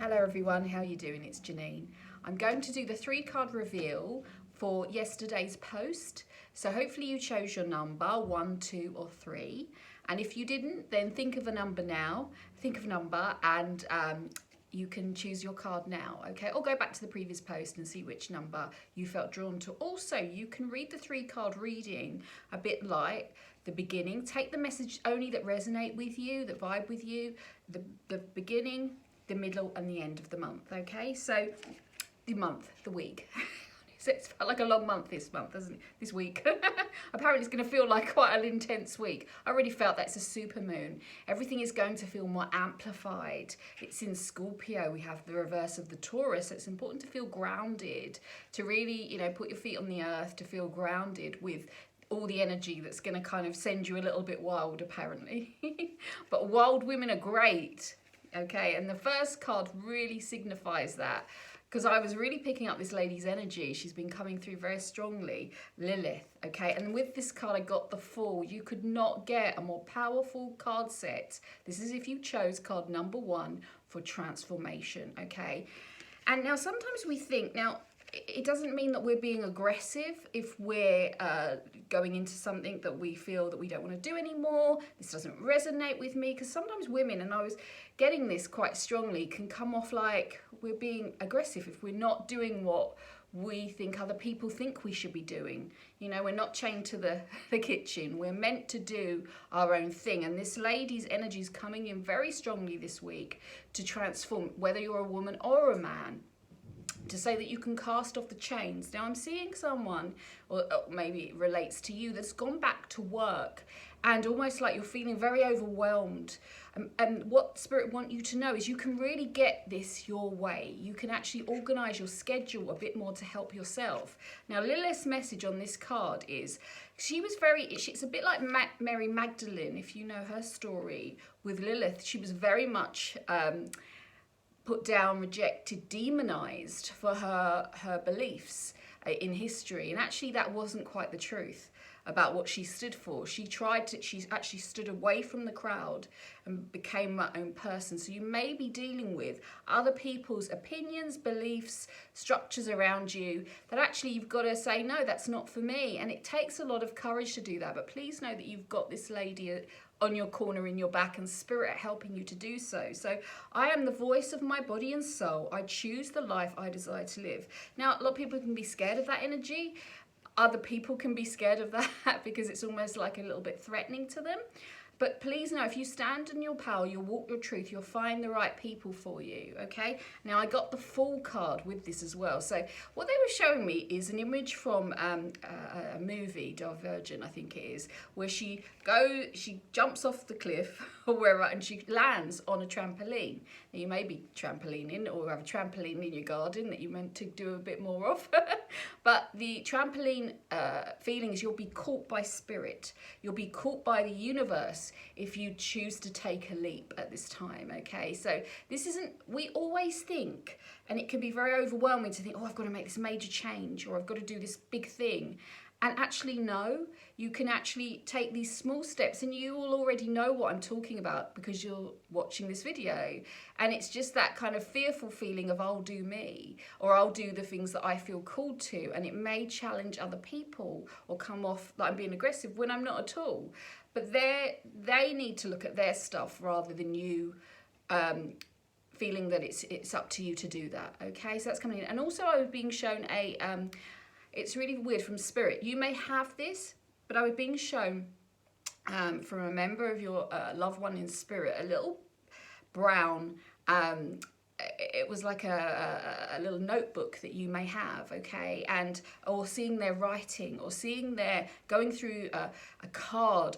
Hello everyone, how are you doing? It's Janine. I'm going to do the 3-card reveal for yesterday's post. So hopefully you chose your number 1, 2 or 3. And if you didn't, then think of a number now. Think of a number and you can choose your card now, okay? Or go back to the previous post and see which number you felt drawn to. Also, you can read the 3-card reading a bit like the beginning. Take the message only that resonate with you, that vibe with you, the beginning, the middle and the end of the month, okay? So the week. It's felt like a long month this month, doesn't it? This week. Apparently it's going to feel like quite an intense week. I already felt that's a super moon. Everything is going to feel more amplified. It's in Scorpio. We have the reverse of the Taurus. So it's important to feel grounded, to really, put your feet on the earth, to feel grounded with all the energy that's going to kind of send you a little bit wild, apparently. But wild women are great. Okay, and the first card really signifies that, because I was really picking up this lady's energy. She's been coming through very strongly, Lilith, okay? And with this card, I got the Fool. You could not get a more powerful card set. This is if you chose card number 1 for transformation, okay? And now sometimes we think, it doesn't mean that we're being aggressive if we're going into something that we feel that we don't want to do anymore. This doesn't resonate with me, because sometimes women, and I was getting this quite strongly, can come off like we're being aggressive if we're not doing what we think other people think we should be doing. We're not chained to the kitchen. We're meant to do our own thing. And this lady's energy is coming in very strongly this week to transform, whether you're a woman or a man, to say that you can cast off the chains. Now I'm seeing someone, or maybe it relates to you, that's gone back to work and almost like you're feeling very overwhelmed. And what Spirit want you to know is you can really get this your way. You can actually organize your schedule a bit more to help yourself. Now Lilith's message on this card is, it's a bit like Mary Magdalene, if you know her story with Lilith. She was very much put down, rejected, demonized for her beliefs in history. And actually that wasn't quite the truth about what she stood for. She actually stood away from the crowd and became her own person. So you may be dealing with other people's opinions, beliefs, structures around you that actually you've got to say, no, that's not for me. And it takes a lot of courage to do that. But please know that you've got this lady on your corner, in your back, and Spirit helping you to do so. So I am the voice of my body and soul. I choose the life I desire to live. Now, a lot of people can be scared of that energy. Other people can be scared of that because it's almost like a little bit threatening to them. But please know, if you stand in your power, you'll walk your truth, you'll find the right people for you, okay? Now, I got the Fool card with this as well. So what they were showing me is an image from a movie, Divergent, I think it is, where she jumps off the cliff or wherever, and she lands on a trampoline. Now, you may be trampolining or have a trampoline in your garden that you meant to do a bit more of. But the trampoline feeling is you'll be caught by Spirit. You'll be caught by the universe if you choose to take a leap at this time, okay? So this isn't, we always think, and it can be very overwhelming to think, oh, I've got to make this major change, or I've got to do this big thing. And actually, no, you can actually take these small steps, and you will already know what I'm talking about because you're watching this video. And it's just that kind of fearful feeling of I'll do me, or I'll do the things that I feel called to. And it may challenge other people or come off like I'm being aggressive when I'm not at all. But they need to look at their stuff rather than you feeling that it's up to you to do that, okay? So that's coming in. And also I was being shown it's really weird from Spirit. You may have this, but I was being shown from a member of your loved one in Spirit, a little brown, it was like a little notebook that you may have, okay? Or seeing their writing, or seeing their going through a card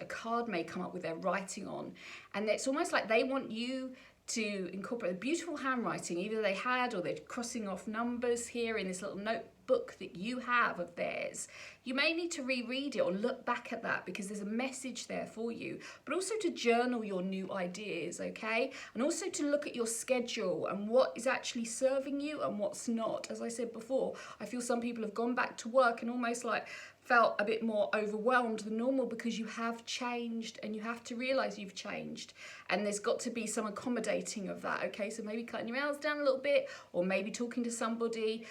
may come up with their writing on. And it's almost like they want you to incorporate the beautiful handwriting either they had, or they're crossing off numbers here in this little notebook that you have of theirs. You may need to reread it or look back at that because there's a message there for you, but also to journal your new ideas, okay? And also to look at your schedule and what is actually serving you and what's not. As I said before, I feel some people have gone back to work and almost like felt a bit more overwhelmed than normal because you have changed and you have to realize you've changed, and there's got to be some accommodating of that. Okay, so maybe cutting your hours down a little bit, or maybe talking to somebody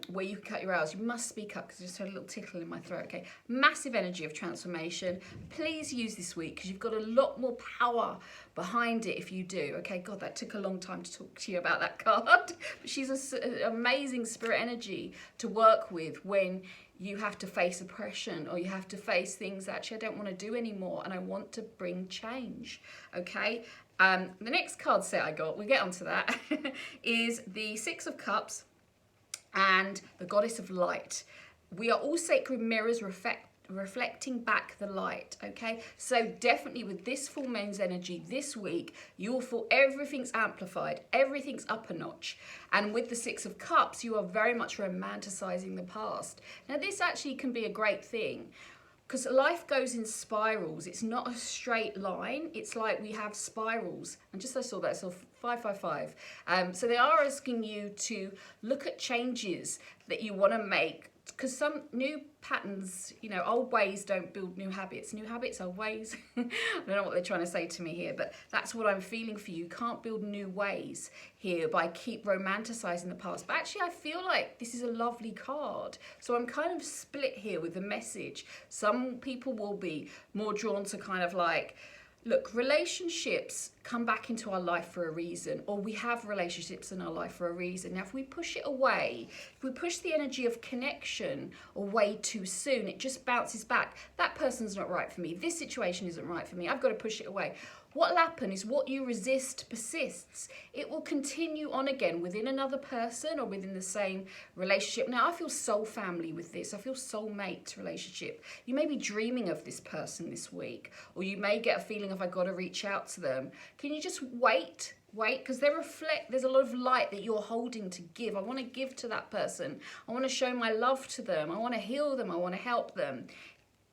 where you can cut your hours. You must speak up because I just had a little tickle in my throat. Okay, massive energy of transformation. Please use this week because you've got a lot more power behind it if you do. Okay, God, that took a long time to talk to you about that card, but she's an amazing spirit energy to work with when you have to face oppression, or you have to face things that actually I don't want to do anymore and I want to bring change. Okay, the next card set I got, we'll get onto that, is the Six of Cups and the Goddess of Light. We are all sacred mirrors reflecting back the light. Okay, so definitely with this full moon's energy this week, you'll feel everything's amplified, everything's up a notch. And with the Six of Cups, you are very much romanticizing the past. Now this actually can be a great thing because life goes in spirals. It's not a straight line. It's like we have spirals. And just I saw that, so 555. So they are asking you to look at changes that you want to make, because some new patterns, you know, old ways don't build new habits. New habits, old ways. I don't know what they're trying to say to me here, but that's what I'm feeling for you. You can't build new ways here by keep romanticizing the past. But actually, I feel like this is a lovely card. So I'm kind of split here with the message. Some people will be more drawn to kind of like, look, relationships come back into our life for a reason, or we have relationships in our life for a reason. Now, if we push it away, if we push the energy of connection away too soon, it just bounces back. That person's not right for me. This situation isn't right for me. I've got to push it away. What'll happen is what you resist persists. It will continue on again within another person or within the same relationship. Now, I feel soul family with this. I feel soulmate relationship. You may be dreaming of this person this week, or you may get a feeling of, I got to reach out to them. Can you just wait, because there's a lot of light that you're holding to give. I want to give to that person. I want to show my love to them. I want to heal them. I want to help them.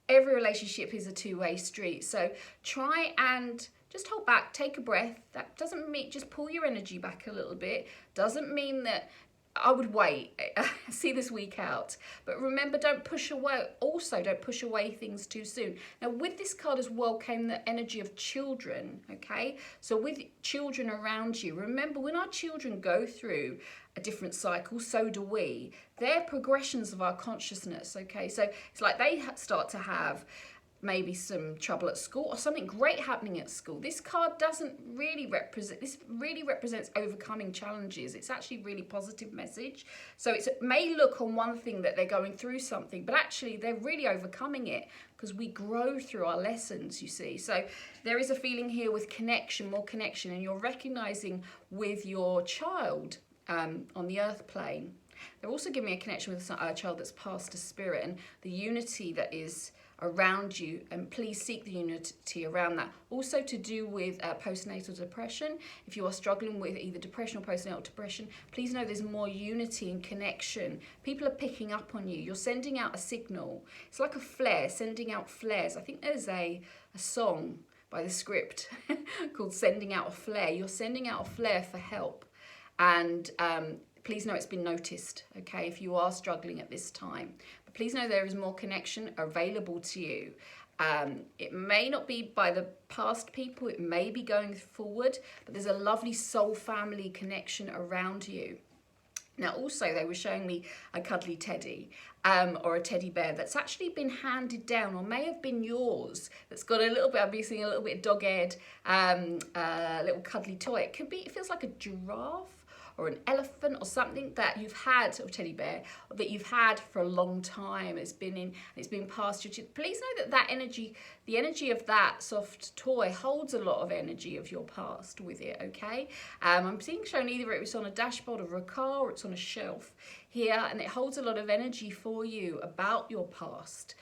Every relationship is a two-way street. So try and just hold back, take a breath. That doesn't mean, just pull your energy back a little bit. Doesn't mean that I would wait, see this week out. But remember, don't push away. Also, don't push away things too soon. Now, with this card as well came the energy of children, okay? So with children around you, remember when our children go through a different cycle, so do we. They're progressions of our consciousness, okay? So it's like they start to have maybe some trouble at school or something great happening at school. This card doesn't really represent, this really represents overcoming challenges. It's actually a really positive message. So it may look on one thing that they're going through something, but actually they're really overcoming it because we grow through our lessons, you see. So there is a feeling here with connection, more connection, and you're recognizing with your child on the earth plane. They're also giving me a connection with a child that's passed to spirit and the unity that is around you, and please seek the unity around that. Also to do with postnatal depression. If you are struggling with either depression or postnatal depression, please know there's more unity and connection. People are picking up on you. You're sending out a signal. It's like a flare, sending out flares. I think there's a song by The Script called Sending Out a Flare. You're sending out a flare for help. And please know it's been noticed, okay, if you are struggling at this time. But please know there is more connection available to you. It may not be by the past people, it may be going forward, but there's a lovely soul family connection around you. Now also they were showing me a cuddly teddy or a teddy bear that's actually been handed down or may have been yours, that's got a little bit, I've been seeing a little bit of dog-eared little cuddly toy. It could be, it feels like a giraffe or an elephant or something that you've had, or teddy bear, that you've had for a long time. It's been passed to you. Please know that energy, the energy of that soft toy holds a lot of energy of your past with it, okay? I'm seeing shown either it's on a dashboard of a car or it's on a shelf here, and it holds a lot of energy for you about your past.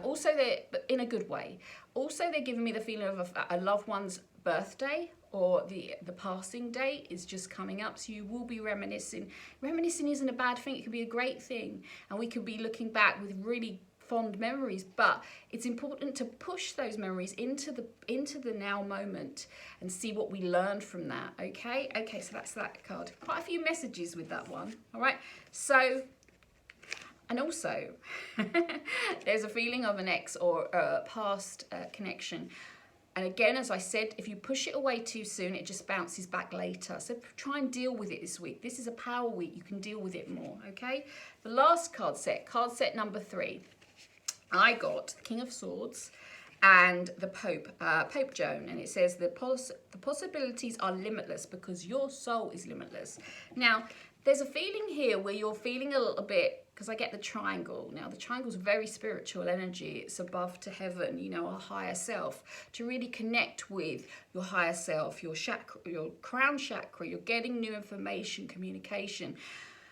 Also, but in a good way. Also, they're giving me the feeling of a loved one's birthday, or the passing date is just coming up, so you will be reminiscing. Reminiscing isn't a bad thing, it can be a great thing, and we could be looking back with really fond memories, but it's important to push those memories into the now moment and see what we learned from that, okay? So that's that card. Quite a few messages with that one, all right? So And also, there's a feeling of an ex or a past connection. And again, as I said, if you push it away too soon, it just bounces back later. So try and deal with it this week. This is a power week. You can deal with it more, okay? The last card set number 3, I got the King of Swords and the Pope, Pope Joan. And it says the possibilities are limitless because your soul is limitless. Now, there's a feeling here where you're feeling a little bit, because I get the triangle. Now, the triangle's very spiritual energy. It's above to heaven, you know, our higher self. To really connect with your higher self, your chakra, your crown chakra, you're getting new information, communication.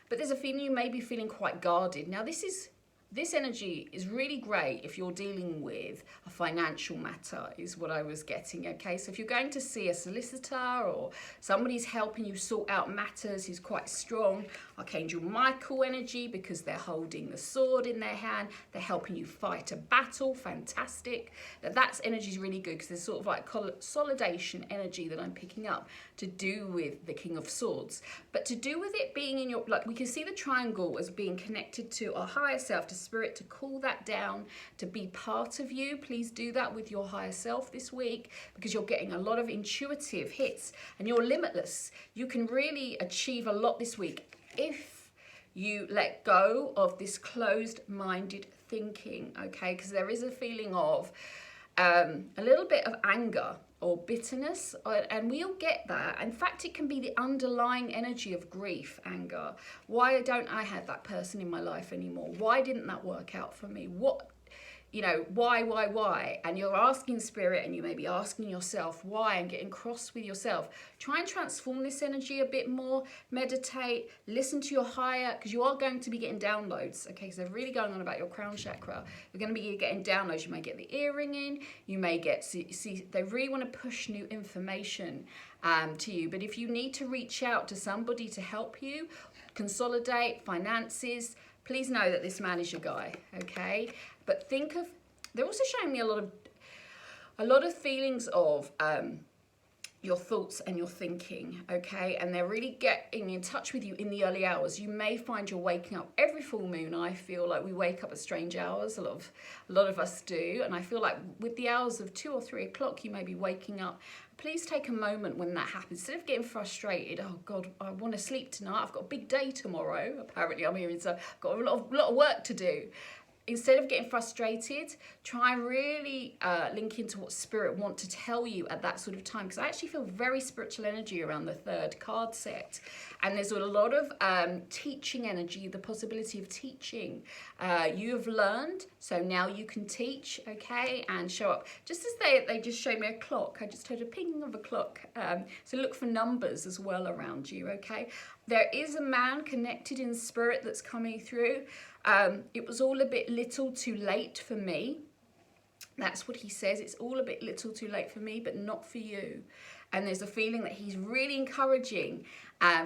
But there's a feeling you may be feeling quite guarded. Now, this energy is really great if you're dealing with a financial matter, is what I was getting, okay? So if you're going to see a solicitor or somebody's helping you sort out matters who's quite strong, Archangel Michael energy, because they're holding the sword in their hand, they're helping you fight a battle, fantastic. That's energy is really good because there's sort of like consolidation energy that I'm picking up to do with the King of Swords. But to do with it being in your, like we can see the triangle as being connected to our higher self, to spirit, to cool that down, to be part of you. Please do that with your higher self this week because you're getting a lot of intuitive hits and you're limitless. You can really achieve a lot this week if you let go of this closed-minded thinking, okay? Because there is a feeling of a little bit of anger or bitterness, and we all get that. In fact, it can be the underlying energy of grief, anger. Why don't I have that person in my life anymore? Why didn't that work out for me? What, you know, why? And you're asking spirit, and you may be asking yourself why, and getting cross with yourself. Try and transform this energy a bit more. Meditate, listen to your higher, because you are going to be getting downloads, okay? Because they're really going on about your crown chakra. You're going to be getting downloads. You may get the earring in. You may get, see they really want to push new information to you. But if you need to reach out to somebody to help you, consolidate finances, please know that this man is your guy, okay? But think of, they're also showing me a lot of feelings of your thoughts and your thinking, okay? And they're really getting in touch with you in the early hours. You may find you're waking up every full moon. I feel like we wake up at strange hours. A lot of us do. And I feel like with the hours of 2 or 3 o'clock, you may be waking up. Please take a moment when that happens. Instead of getting frustrated, oh God, I want to sleep tonight. I've got a big day tomorrow. Apparently I'm hearing, so I've got a lot of work to do. Instead of getting frustrated, try and really link into what spirit want to tell you at that sort of time. Because I actually feel very spiritual energy around the 3rd card set. And there's a lot of teaching energy, the possibility of teaching. You have learned, so now you can teach, okay, and show up. Just as they just showed me a clock. I just heard a ping of a clock. So look for numbers as well around you, okay? There is a man connected in spirit that's coming through. It was all a bit little too late for me. That's what he says. It's all a bit little too late for me, but not for you. And there's a feeling that he's really encouraging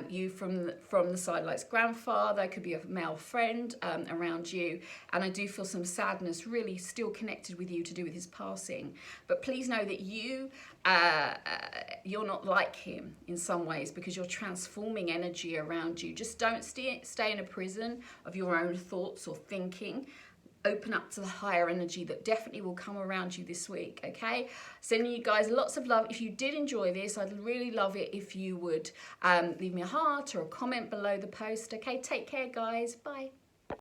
you from the side, like grandfather, could be a male friend around you. And I do feel some sadness really still connected with you to do with his passing. But please know that you're not like him in some ways because you're transforming energy around you. Just don't stay in a prison of your own thoughts or thinking. Open up to the higher energy that definitely will come around you this week, okay? Sending you guys lots of love. If you did enjoy this, I'd really love it if you would leave me a heart or a comment below the post, okay? Take care, guys. Bye.